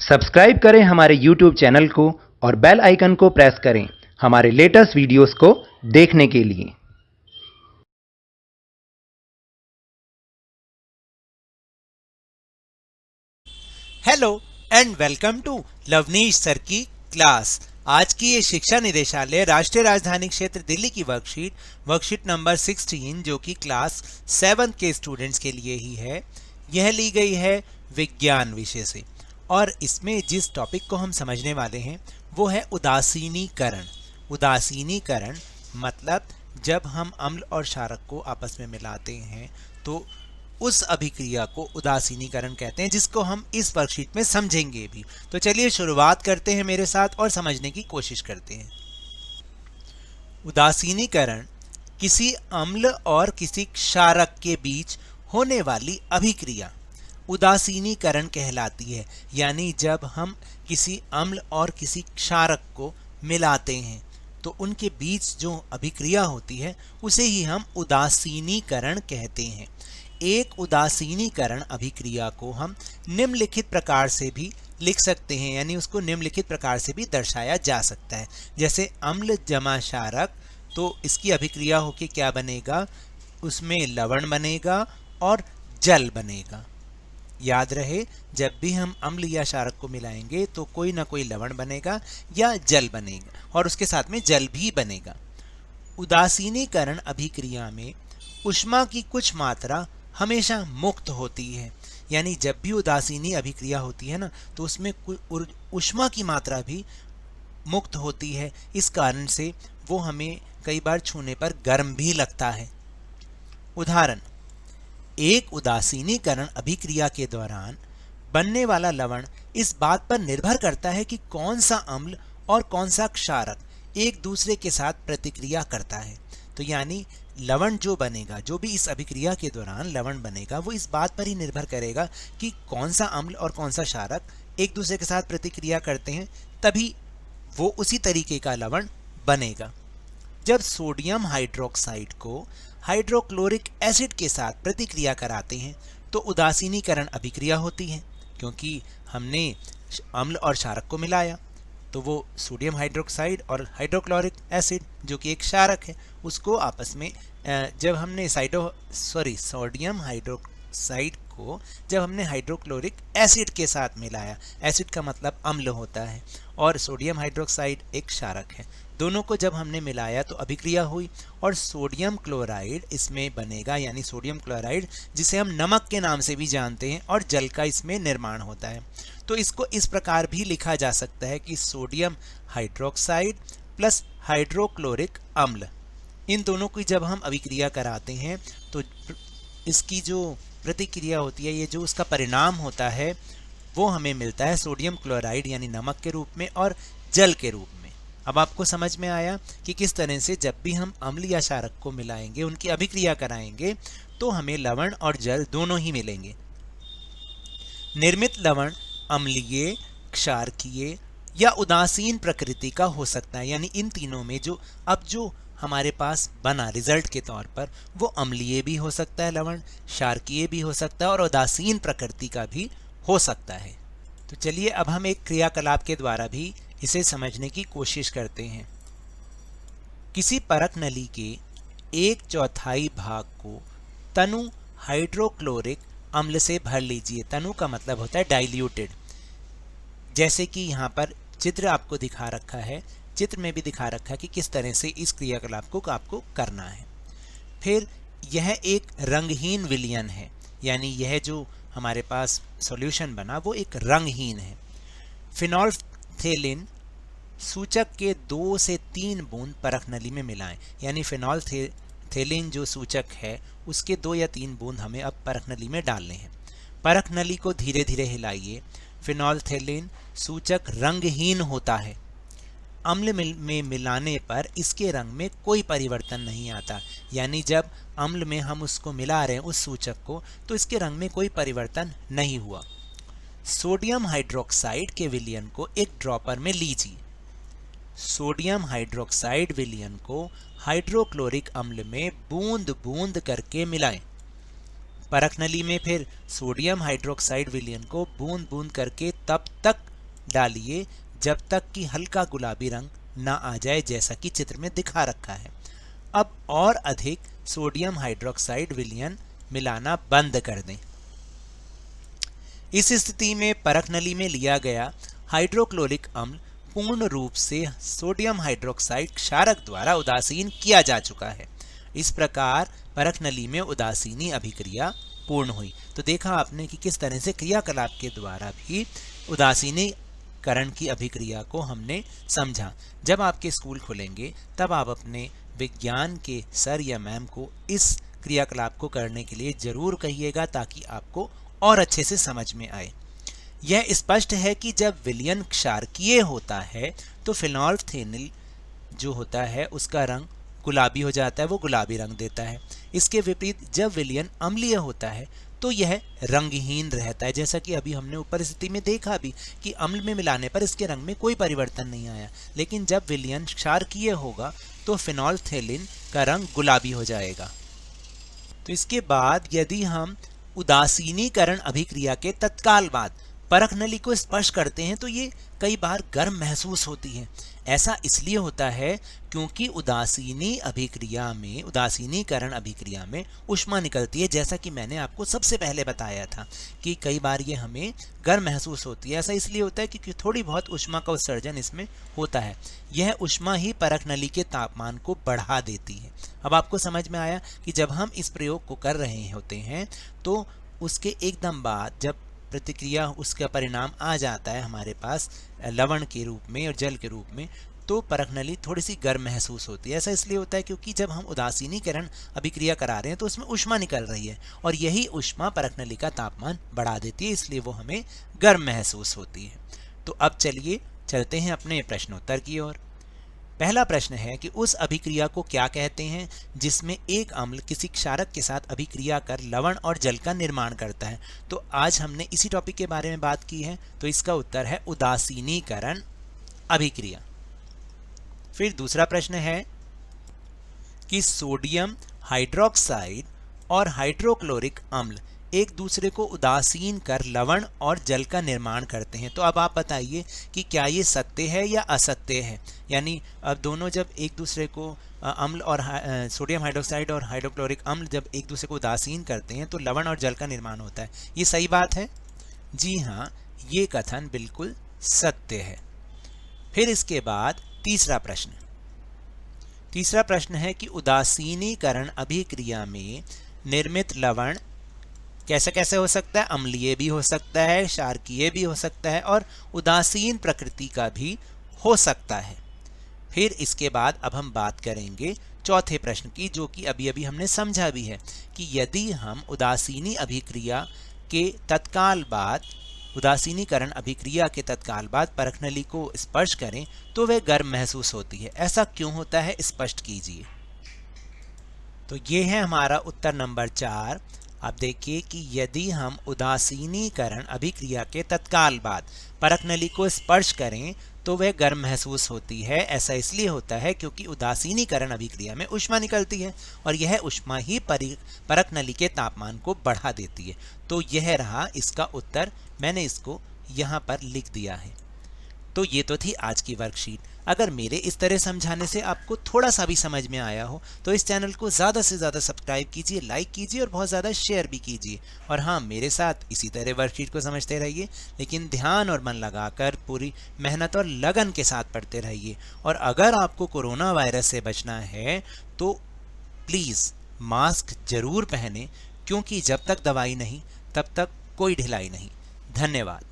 Subscribe करें हमारे YouTube channel को और बेल आइकन को प्रेस करें हमारे लेटेस्ट वीडियोस को देखने के लिए। Hello and welcome to Lavneesh sir की क्लास। आज की ये शिक्षा निदेशालय राष्ट्रीय राजधानी क्षेत्र दिल्ली की वर्कशीट नंबर 16 जो कि क्लास 7 के स्टूडेंट्स के लिए ही है, यह ली गई है विज्ञान विषय से। और इसमें जिस टॉपिक को हम समझने वाले हैं वो है उदासीनीकरण। उदासीनीकरण मतलब जब हम अम्ल और क्षारक को आपस में मिलाते हैं तो उस अभिक्रिया को उदासीनीकरण कहते हैं, जिसको हम इस वर्कशीट में समझेंगे भी। तो चलिए शुरुआत करते हैं मेरे साथ और समझने की कोशिश करते हैं। उदासीनीकरण किसी अम्ल और किसी क्षारक के बीच होने वाली अभिक्रिया उदासीनीकरण कहलाती है। यानी जब हम किसी अम्ल और किसी क्षारक को मिलाते हैं तो उनके बीच जो अभिक्रिया होती है उसे ही हम उदासीनीकरण कहते हैं। एक उदासीनीकरण अभिक्रिया को हम निम्नलिखित प्रकार से भी लिख सकते हैं, यानी उसको निम्नलिखित प्रकार से भी दर्शाया जा सकता है। जैसे अम्ल जमा क्षारक, तो इसकी अभिक्रिया होके क्या बनेगा, उसमें लवण बनेगा और जल बनेगा। याद रहे, जब भी हम अम्ल या क्षारक को मिलाएंगे तो कोई ना कोई लवण बनेगा या जल बनेगा और उसके साथ में जल भी बनेगा। उदासीनीकरण अभिक्रिया में ऊष्मा की कुछ मात्रा हमेशा मुक्त होती है। यानी जब भी उदासीनी अभिक्रिया होती है ना तो उसमें ऊष्मा की मात्रा भी मुक्त होती है। इस कारण से वो हमें कई बार छूने पर गर्म भी लगता है। उदाहरण, एक उदासीनीकरण अभिक्रिया के दौरान बनने वाला लवण इस बात पर निर्भर करता है कि कौन सा अम्ल और कौन सा क्षारक एक दूसरे के साथ प्रतिक्रिया करता है। तो यानी लवण जो बनेगा, जो भी इस अभिक्रिया के दौरान लवण बनेगा, वो इस बात पर ही निर्भर करेगा कि कौन सा अम्ल और कौन सा क्षारक एक दूसरे के साथ प्रतिक्रिया करते हैं, तभी वो उसी तरीके का लवण बनेगा। जब सोडियम हाइड्रोक्साइड को हाइड्रोक्लोरिक एसिड के साथ प्रतिक्रिया कराते हैं तो उदासीनीकरण अभिक्रिया होती है, क्योंकि हमने अम्ल और क्षारक को मिलाया तो वो सोडियम हाइड्रोक्साइड और हाइड्रोक्लोरिक एसिड जो कि एक क्षारक है उसको आपस में जब हमने सोडियम हाइड्रोक्साइड को जब हमने हाइड्रोक्लोरिक एसिड के साथ मिलाया, एसिड का मतलब अम्ल होता है और सोडियम हाइड्रोक्साइड एक क्षारक है, दोनों को जब हमने मिलाया तो अभिक्रिया हुई और सोडियम क्लोराइड इसमें बनेगा, यानी सोडियम क्लोराइड जिसे हम नमक के नाम से भी जानते हैं, और जल का इसमें निर्माण होता है। तो इसको इस प्रकार भी लिखा जा सकता है कि सोडियम हाइड्रोक्साइड प्लस हाइड्रोक्लोरिक अम्ल, इन दोनों की जब हम अभिक्रिया कराते हैं तो इसकी जो प्रतिक्रिया होती है, ये जो उसका परिणाम होता है, वो हमें मिलता है सोडियम क्लोराइड यानी नमक के रूप में और जल के रूप में। अब आपको समझ में आया कि किस तरह से जब भी हम अम्ल या क्षारक को मिलाएंगे, उनकी अभिक्रिया कराएंगे, तो हमें लवण और जल दोनों ही मिलेंगे। निर्मित लवण अम्लीय, क्षारकीय या उदासीन प्रकृति का हो सकता है। यानी इन तीनों में जो हमारे पास बना रिजल्ट के तौर पर, वो अम्लीय भी हो सकता है लवण, क्षारकीय भी हो सकता है और उदासीन प्रकृति का भी हो सकता है। तो चलिए अब हम एक क्रियाकलाप के द्वारा भी इसे समझने की कोशिश करते हैं। किसी परख नली के 1/4 भाग को तनु हाइड्रोक्लोरिक अम्ल से भर लीजिए। तनु का मतलब होता है डाइल्यूटेड। जैसे कि यहाँ पर चित्र आपको दिखा रखा है, चित्र में भी दिखा रखा है कि किस तरह से इस क्रियाकलाप को आपको करना है। फिर यह एक रंगहीन विलयन है, यानी यह जो हमारे पास सॉल्यूशन बना वो एक रंगहीन है। फिनोल्फ्थेलिन सूचक के 2 से 3 बूंद परख नली में मिलाएं। यानी फिनोल्फ्थेलिन जो सूचक है उसके 2 या 3 बूंद हमें अब परख नली में डालने हैं। परख नली को धीरे धीरे हिलाइए। फिनोल्फ्थेलिन सूचक रंगहीन होता है। अम्ल में मिलाने पर इसके रंग में कोई परिवर्तन नहीं आता। यानी जब अम्ल में हम उसको मिला रहे हैं उस सूचक को, तो इसके रंग में कोई परिवर्तन नहीं हुआ। सोडियम हाइड्रोक्साइड के विलयन को एक ड्रॉपर में लीजिए। सोडियम हाइड्रोक्साइड विलयन को हाइड्रोक्लोरिक अम्ल में बूंद बूंद करके मिलाएं। परख नली में फिर सोडियम हाइड्रोक्साइड विलयन को बूंद बूंद करके तब तक डालिए जब तक कि हल्का गुलाबी रंग ना आ जाए, जैसा कि चित्र में दिखा रखा है। अब और अधिक सोडियम हाइड्रोक्साइड विलयन मिलाना बंद कर दें। इस स्थिति में परख नली में लिया गया हाइड्रोक्लोरिक अम्ल पूर्ण रूप से सोडियम हाइड्रोक्साइड क्षारक द्वारा उदासीन किया जा चुका है। इस प्रकार परख नली में उदासीनी अभिक्रिया पूर्ण हुई। तो देखा आपने कि किस तरह से क्रियाकलाप के द्वारा भी उदासीनीकरण की अभिक्रिया को हमने समझा। जब आपके स्कूल खुलेंगे तब आप अपने विज्ञान के सर या मैम को इस क्रियाकलाप को करने के लिए जरूर कहिएगा, ताकि आपको और अच्छे से समझ में आए। यह स्पष्ट है कि जब विलयन क्षारकीय होता है तो फिनोल्फथेनिल जो होता है उसका रंग गुलाबी हो जाता है, वो गुलाबी रंग देता है। इसके विपरीत जब विलयन अम्लीय होता है तो यह रंगहीन रहता है, जैसा कि अभी हमने ऊपर स्थिति में देखा भी कि अम्ल में मिलाने पर इसके रंग में कोई परिवर्तन नहीं आया। लेकिन जब विलयन क्षारकीय होगा तो फिनोल्फथेलिन का रंग गुलाबी हो जाएगा। तो इसके बाद यदि हम उदासीनीकरण अभिक्रिया के तत्काल बाद परख नली को स्पर्श करते हैं तो ये कई बार गर्म महसूस होती है। ऐसा इसलिए होता है क्योंकि उदासीनीकरण अभिक्रिया में ऊष्मा निकलती है, जैसा कि मैंने आपको सबसे पहले बताया था कि कई बार ये हमें गर्म महसूस होती है। ऐसा इसलिए होता है क्योंकि थोड़ी बहुत ऊष्मा का उत्सर्जन इसमें होता है। यह ऊष्मा ही परख नली के तापमान को बढ़ा देती है। अब आपको समझ में आया कि जब हम इस प्रयोग को कर रहे होते हैं तो उसके एकदम बाद जब प्रतिक्रिया उसका परिणाम आ जाता है हमारे पास लवण के रूप में और जल के रूप में, तो परख नली थोड़ी सी गर्म महसूस होती है। ऐसा इसलिए होता है क्योंकि जब हम उदासीनीकरण अभिक्रिया करा रहे हैं तो उसमें ऊष्मा निकल रही है और यही ऊष्मा परख नली का तापमान बढ़ा देती है, इसलिए वो हमें गर्म महसूस होती है। तो अब चलिए चलते हैं अपने प्रश्नोत्तर की ओर। पहला प्रश्न है कि उस अभिक्रिया को क्या कहते हैं जिसमें एक अम्ल किसी क्षारक के साथ अभिक्रिया कर लवण और जल का निर्माण करता है। तो आज हमने इसी टॉपिक के बारे में बात की है, तो इसका उत्तर है उदासीनीकरण अभिक्रिया। फिर दूसरा प्रश्न है कि सोडियम हाइड्रोक्साइड और हाइड्रोक्लोरिक अम्ल एक दूसरे को उदासीन कर लवण और जल का निर्माण करते हैं। तो अब आप बताइए कि क्या ये सत्य है या असत्य है। यानी अब दोनों जब एक दूसरे को अम्ल और सोडियम हाइड्रोक्साइड और हाइड्रोक्लोरिक अम्ल जब एक दूसरे को उदासीन करते हैं तो लवण और जल का निर्माण होता है। ये सही बात है? जी हाँ, ये कथन बिल्कुल सत्य है। फिर इसके बाद तीसरा प्रश्न है कि उदासीनीकरण अभिक्रिया में निर्मित लवण कैसे कैसे हो सकता है? अम्लीय भी हो सकता है, क्षारकीय भी हो सकता है और उदासीन प्रकृति का भी हो सकता है। फिर इसके बाद अब हम बात करेंगे चौथे प्रश्न की, जो कि अभी अभी हमने समझा भी है कि यदि हम उदासीनीकरण अभिक्रिया के तत्काल बाद परख नली को स्पर्श करें तो वह गर्म महसूस होती है। ऐसा क्यों होता है, स्पष्ट कीजिए। तो ये है हमारा उत्तर नंबर 4। आप देखिए कि यदि हम उदासीनीकरण अभिक्रिया के तत्काल बाद परख नली को स्पर्श करें तो वह गर्म महसूस होती है। ऐसा इसलिए होता है क्योंकि उदासीनीकरण अभिक्रिया में ऊष्मा निकलती है और यह ऊष्मा ही परख नली के तापमान को बढ़ा देती है। तो यह रहा इसका उत्तर, मैंने इसको यहाँ पर लिख दिया है। तो ये तो थी आज की वर्कशीट। अगर मेरे इस तरह समझाने से आपको थोड़ा सा भी समझ में आया हो तो इस चैनल को ज़्यादा से ज़्यादा सब्सक्राइब कीजिए, लाइक कीजिए और बहुत ज़्यादा शेयर भी कीजिए। और हाँ, मेरे साथ इसी तरह वर्कशीट को समझते रहिए, लेकिन ध्यान और मन लगाकर पूरी मेहनत और लगन के साथ पढ़ते रहिए। और अगर आपको कोरोना वायरस से बचना है तो प्लीज़ मास्क जरूर पहने, क्योंकि जब तक दवाई नहीं तब तक कोई ढिलाई नहीं। धन्यवाद।